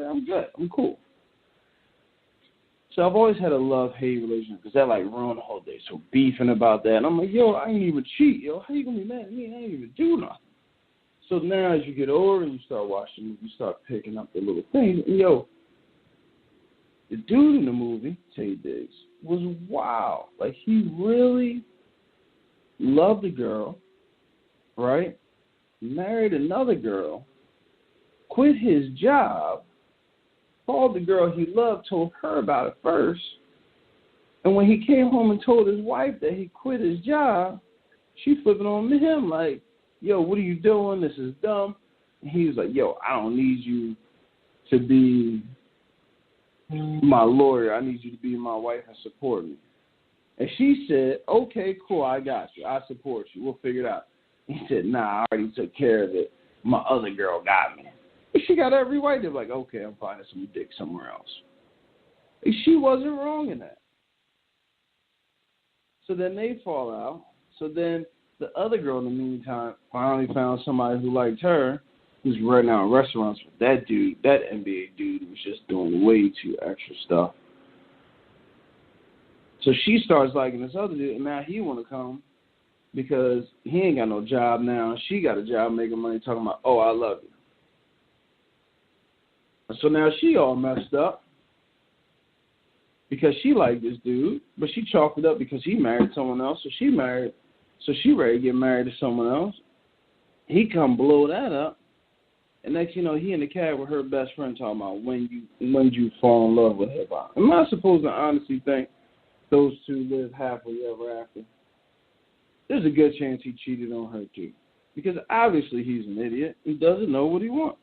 like, I'm good. I'm cool. So I've always had a love-hate relationship because that, like, ruined the whole day. So beefing about that. And I'm like, yo, I ain't even cheat, yo. How you going to be mad at me? I ain't even do nothing. So now as you get older and you start watching, you start picking up the little things. And, yo, the dude in the movie, Tay Diggs, was wild. Like, he really loved the girl, right? Married another girl, quit his job, called the girl he loved, told her about it first, and when he came home and told his wife that he quit his job, she flipping on him like, yo, what are you doing? This is dumb. And he was like, yo, I don't need you to be my lawyer. I need you to be my wife and support me. And she said, okay, cool, I got you. I support you. We'll figure it out. He said, nah, I already took care of it. My other girl got me. And she got every right to be like, okay, I'm finding some dick somewhere else. And she wasn't wrong in that. So then they fall out. So then the other girl, in the meantime, finally found somebody who liked her, who's right now in restaurants with that dude. That NBA dude was just doing way too extra stuff. So she starts liking this other dude, and now he want to come because he ain't got no job now. She got a job making money talking about, oh, I love you. And so now she all messed up because she liked this dude, but she chalked it up because he married someone else. So she ready to get married to someone else. He come blow that up. And next you know, he in the cab with her best friend talking about when you fall in love with hip-hop. Am I supposed to honestly think those two live happily ever after? There's a good chance he cheated on her too. Because obviously he's an idiot. He doesn't know what he wants.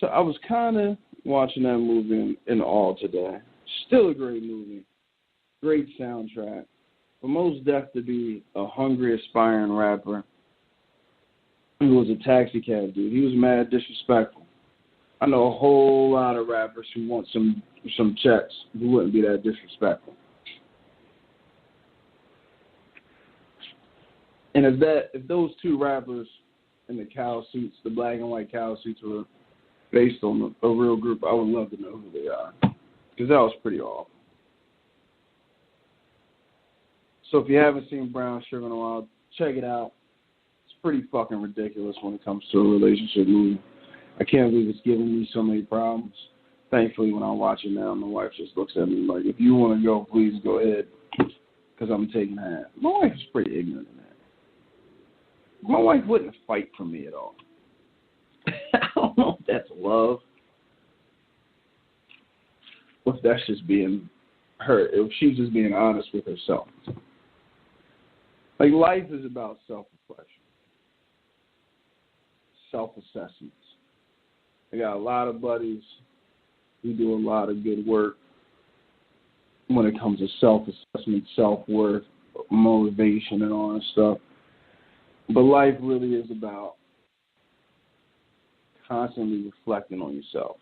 So I was kind of watching that movie in awe today. Still a great movie. Great soundtrack. But most deaf to be a hungry, aspiring rapper who was a taxi cab dude. He was mad disrespectful. I know a whole lot of rappers who want some checks who wouldn't be that disrespectful. And if those two rappers in the cow suits, the black and white cow suits, were based on a real group, I would love to know who they are. Because that was pretty awful. So if you haven't seen Brown Sugar in a while, check it out. It's pretty fucking ridiculous when it comes to a relationship movie. I can't believe it's giving me so many problems. Thankfully, when I watch it now, my wife just looks at me like, if you want to go, please go ahead, because I'm taking half. My wife is pretty ignorant in that. My wife wouldn't fight for me at all. I don't know if that's love, or if that's just being her, if she's just being honest with herself. Like, life is about self-reflection, self-assessments. I got a lot of buddies who do a lot of good work when it comes to self-assessment, self-worth, motivation, and all that stuff. But life really is about constantly reflecting on yourself.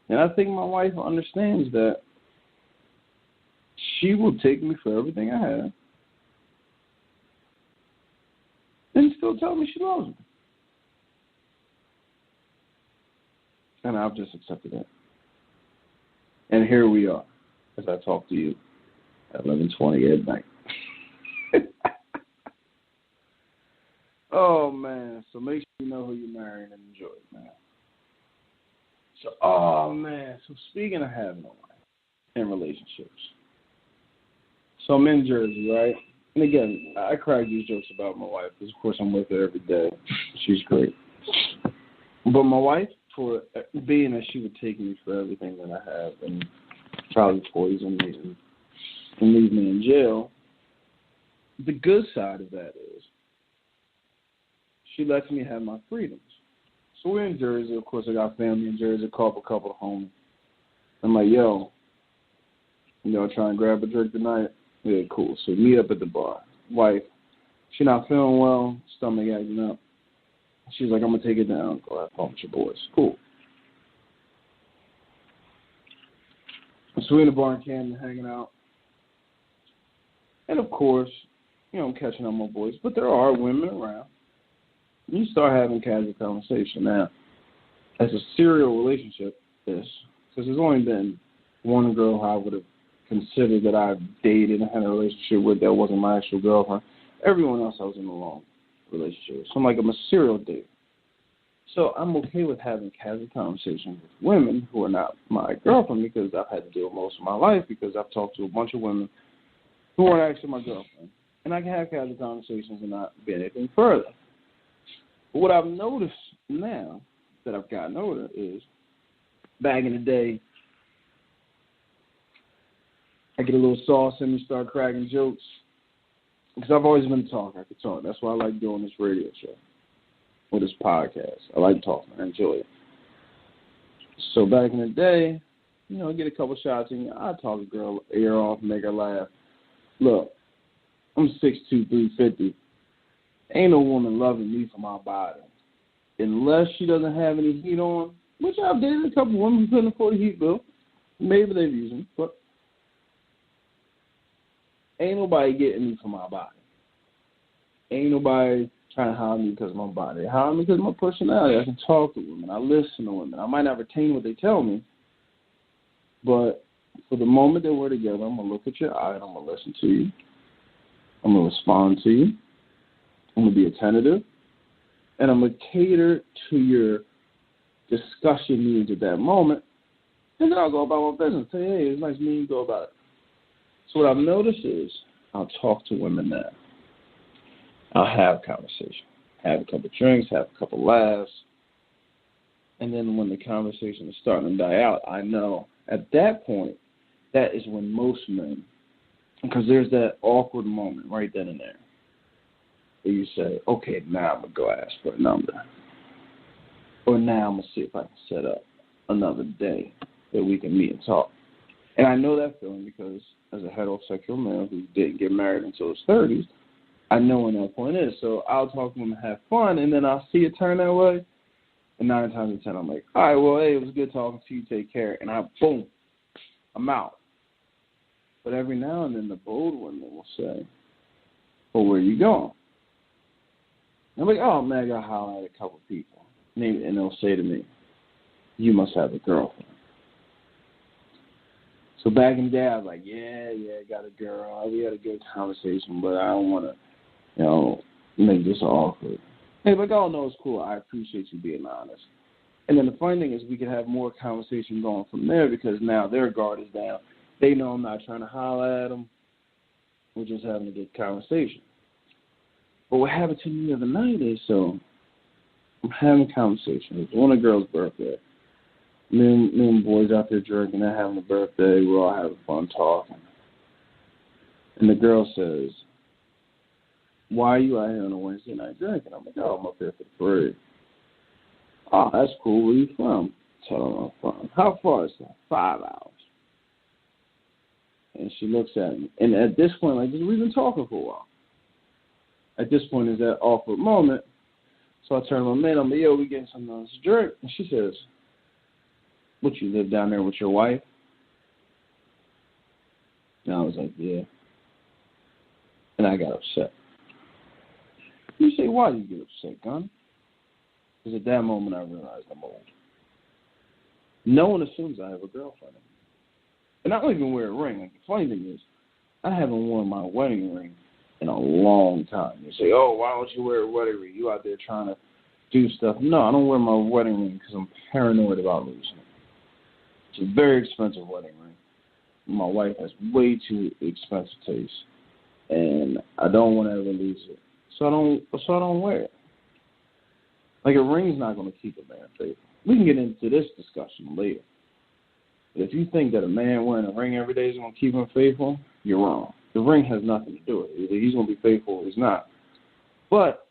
And I think my wife understands that. She will take me for everything I have and still tell me she loves me. And I've just accepted that. And here we are, as I talk to you at 11:20 at night. Oh, man. So make sure you know who you're marrying and enjoy it, man. So, oh, man. So speaking of having a wife and relationships. So I'm in Jersey, right? And again, I crack these jokes about my wife because, of course, I'm with her every day. She's great. But my wife, for being that she would take me for everything that I have and probably poison me and leave me in jail, the good side of that is she lets me have my freedoms. So we're in Jersey. Of course, I got family in Jersey. Call up a couple of homies. I'm like, yo, try and grab a drink tonight? Yeah, cool. So meet up at the bar. Wife, she not feeling well, stomach acting up. She's like, I'm going to take it down. Go have fun with your boys. Cool. So we're in the bar in Camden hanging out. And, of course, I'm catching up with my boys. But there are women around. You start having casual conversation. Now, as a serial relationship is, because there's only been one girl I would have considered that I've dated and had a relationship with that wasn't my actual girlfriend. Everyone else I was in a long relationship with. So I'm a serial date. So I'm okay with having casual conversations with women who are not my girlfriend because I've had to deal with most of my life because I've talked to a bunch of women who aren't actually my girlfriend. And I can have casual conversations and not be anything further. But what I've noticed now that I've gotten older is back in the day, I get a little sauce in me, start cracking jokes. Because I've always been a talker. I can talk. That's why I like doing this radio show or this podcast. I like talking. I enjoy it. So back in the day, get a couple shots in you. I talk a girl ear off, make her laugh. Look, I'm 6'2", 350. Ain't no woman loving me for my body. Unless she doesn't have any heat on, which I've dated a couple women who couldn't afford a heat bill. Maybe they've used them, but ain't nobody getting me for my body. Ain't nobody trying to hire me because of my body. They hire me because of my personality. I can talk to women. I listen to women. I might not retain what they tell me, but for the moment that we're together, I'm going to look at your eye and I'm going to listen to you. I'm going to respond to you. I'm going to be attentive. And I'm going to cater to your discussion needs at that moment. And then I'll go about my business. Say, hey, it's nice meeting you. Go about it. So what I've noticed is I'll talk to women now. I'll have a conversation. Have a couple drinks, have a couple laughs. And then when the conversation is starting to die out, I know at that point, that is when most men, because there's that awkward moment right then and there, where you say, okay, now I'm going to go ask for a number. Or now I'm going to see if I can set up another day that we can meet and talk. And I know that feeling because as a heterosexual male who didn't get married until his 30s, I know when that point is. So I'll talk to him and have fun, and then I'll see it turn that way. And 9 times out of 10, I'm like, all right, well, hey, it was good talking to you. Take care. And boom, I'm out. But every now and then the bold women will say, well, where are you going? And I'm like, oh, man, I got to holler at a couple people. And they'll say to me, you must have a girlfriend. So back in the day, I was like, yeah, I got a girl. We had a good conversation, but I don't want to, make this awkward. Hey, like, oh, no, it's cool. I appreciate you being honest. And then the funny thing is we can have more conversation going from there because now their guard is down. They know I'm not trying to holler at them. We're just having a good conversation. But what happened to me the other night is, so I'm having a conversation. It was on a girl's birthday. Me and boys out there drinking, they're having a birthday, we're all having fun talking. And the girl says, why are you out here on a Wednesday night drinking? I'm like, oh, I'm up here for the parade. Oh, that's cool. Where you from? Tell her I'm from. How far is that? 5 hours. And she looks at me. And at this point, we've been talking for a while. At this point is that awkward moment. So I turn to my man, I'm like, yo, we getting something else to drink. And she says, what, you live down there with your wife? And I was like, yeah. And I got upset. You say, why do you get upset, Gunn? Because at that moment I realized I'm old. No one assumes I have a girlfriend. And I don't even wear a ring. The funny thing is, I haven't worn my wedding ring in a long time. You say, oh, why don't you wear a wedding ring? You out there trying to do stuff. No, I don't wear my wedding ring because I'm paranoid about losing it. It's a very expensive wedding ring. My wife has way too expensive taste, and I don't want to ever lose it. So I don't wear it. Like, a ring's not going to keep a man faithful. We can get into this discussion later. But if you think that a man wearing a ring every day is going to keep him faithful, you're wrong. The ring has nothing to do with it. Either he's going to be faithful or he's not. But,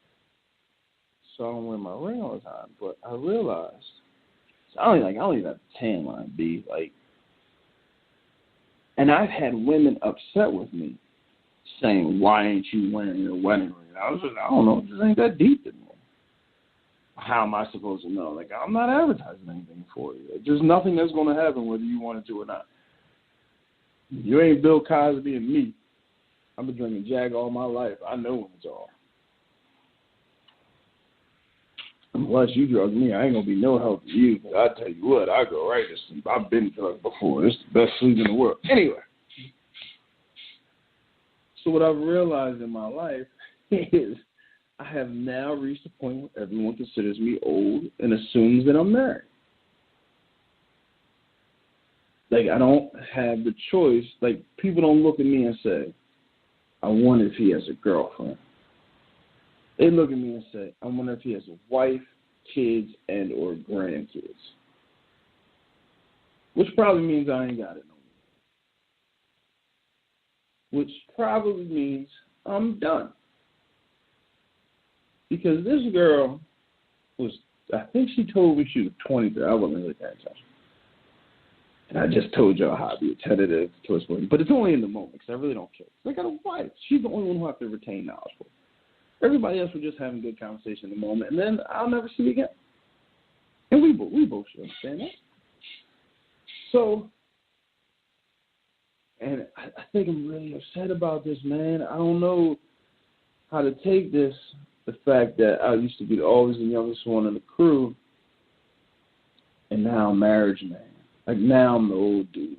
so I don't wear my ring all the time. But I realized, I don't even have a tan line, B. And I've had women upset with me saying, why ain't you wearing your wedding ring? I was just, I don't know, it just ain't that deep anymore. How am I supposed to know? I'm not advertising anything for you. There's nothing that's going to happen whether you want to or not. You ain't Bill Cosby and me. I've been drinking Jack all my life. I know when it's all. Unless you drug me, I ain't going to be no help to you. But I tell you what, I go right to sleep. I've been drugged before. It's the best sleep in the world. Anyway. So what I've realized in my life is I have now reached a point where everyone considers me old and assumes that I'm married. Like, I don't have the choice. Like, people don't look at me and say, I wonder if he has a girlfriend. They look at me and say, I wonder if he has a wife, kids, and or grandkids. Which probably means I ain't got it no more. Which probably means I'm done. Because this girl was, I think she told me she was 23. I wasn't really paying attention. And I just told y'all how to be attentive to us women. But it's only in the moment because I really don't care. I got a wife. She's the only one who I have to retain knowledge for. Everybody else was just having good conversation in the moment. And then I'll never see you again. And we both should understand that. So, and I think I'm really upset about this, man. I don't know how to take this, the fact that I used to be always the youngest one in the crew, and now I'm marriage man. Like, now I'm the old dude.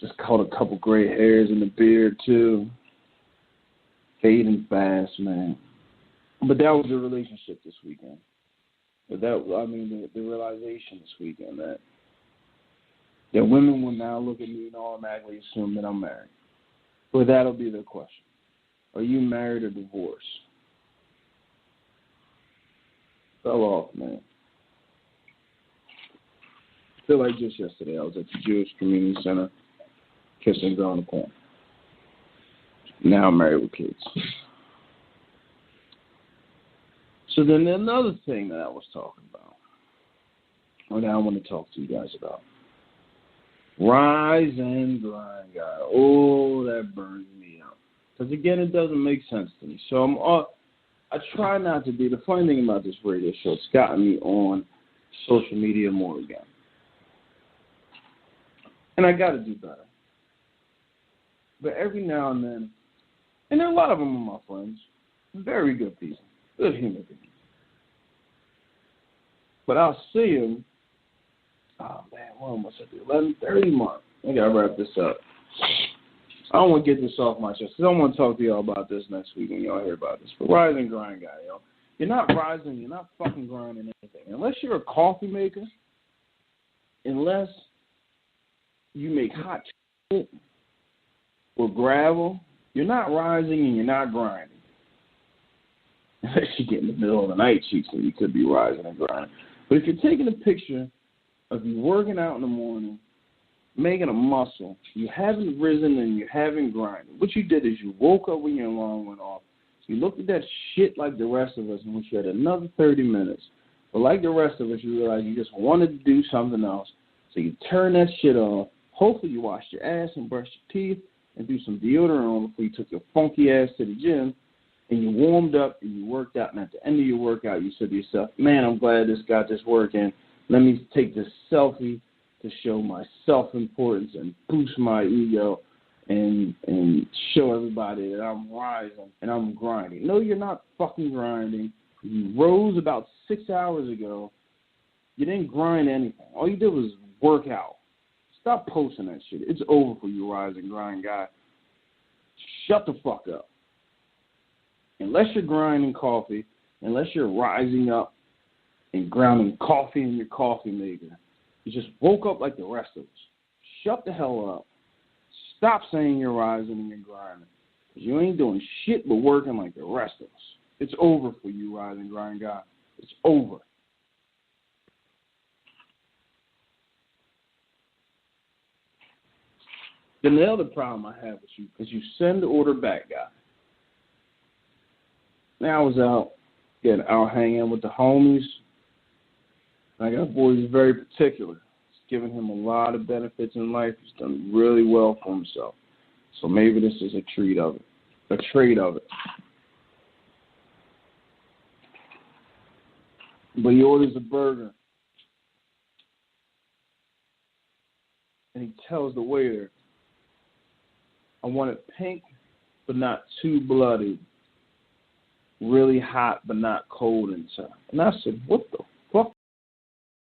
Just caught a couple gray hairs in the beard, too. Fading fast, man. But that was the relationship this weekend. But the realization this weekend that women will now look at me and automatically assume that I'm married. But that'll be their question. Are you married or divorced? Fell off, man. I feel like just yesterday I was at the Jewish Community Center kissing a girl on the corner. Now I'm married with kids. So then another thing that I was talking about, or that I want to talk to you guys about. Rise and grind, guy. Oh, that burns me out. Because, again, it doesn't make sense to me. So I try not to be. The funny thing about this radio show, it's gotten me on social media more again. And I got to do better. But every now and then, and there are a lot of them are my friends, very good people, good human beings. But I'll see them, oh man, we're almost at the 11:30 mark. I got to wrap this up. I don't want to get this off my chest because I want to talk to y'all about this next week when y'all hear about this. But rise and grind, guy, yo. You're not rising, you're not fucking grinding anything. Unless you're a coffee maker, unless you make hot chocolate or gravel, you're not rising and you're not grinding. Unless you get in the middle of the night, cheeks, and you could be rising and grinding. But if you're taking a picture of you working out in the morning, making a muscle, you haven't risen and you haven't grinded. What you did is you woke up when your alarm went off. You looked at that shit like the rest of us and wish you had another 30 minutes. But like the rest of us, you realized you just wanted to do something else. So you turn that shit off. Hopefully you washed your ass and brushed your teeth and threw some deodorant on before you took your funky ass to the gym. And you warmed up and you worked out. And at the end of your workout, you said to yourself, man, I'm glad this got this working. Let me take this selfie to show my self-importance and boost my ego and show everybody that I'm rising and I'm grinding. No, you're not fucking grinding. You rose about 6 hours ago. You didn't grind anything. All you did was work out. Stop posting that shit. It's over for you, rise and grind guy. Shut the fuck up. Unless you're grinding coffee, unless you're rising up and grounding coffee in your coffee maker, you just woke up like the rest of us. Shut the hell up. Stop saying you're rising and you're grinding. Because you ain't doing shit but working like the rest of us. It's over for you, rise and grind guy. It's over. Then the other problem I have with you is you send the order back, guy. Now I was out hanging with the homies. I got a boy who's very particular. It's given him a lot of benefits in life. He's done really well for himself. So maybe this is a trade of it. But he orders a burger. And he tells the waiter, I want it pink, but not too bloody. really hot but not cold inside. And I said, what the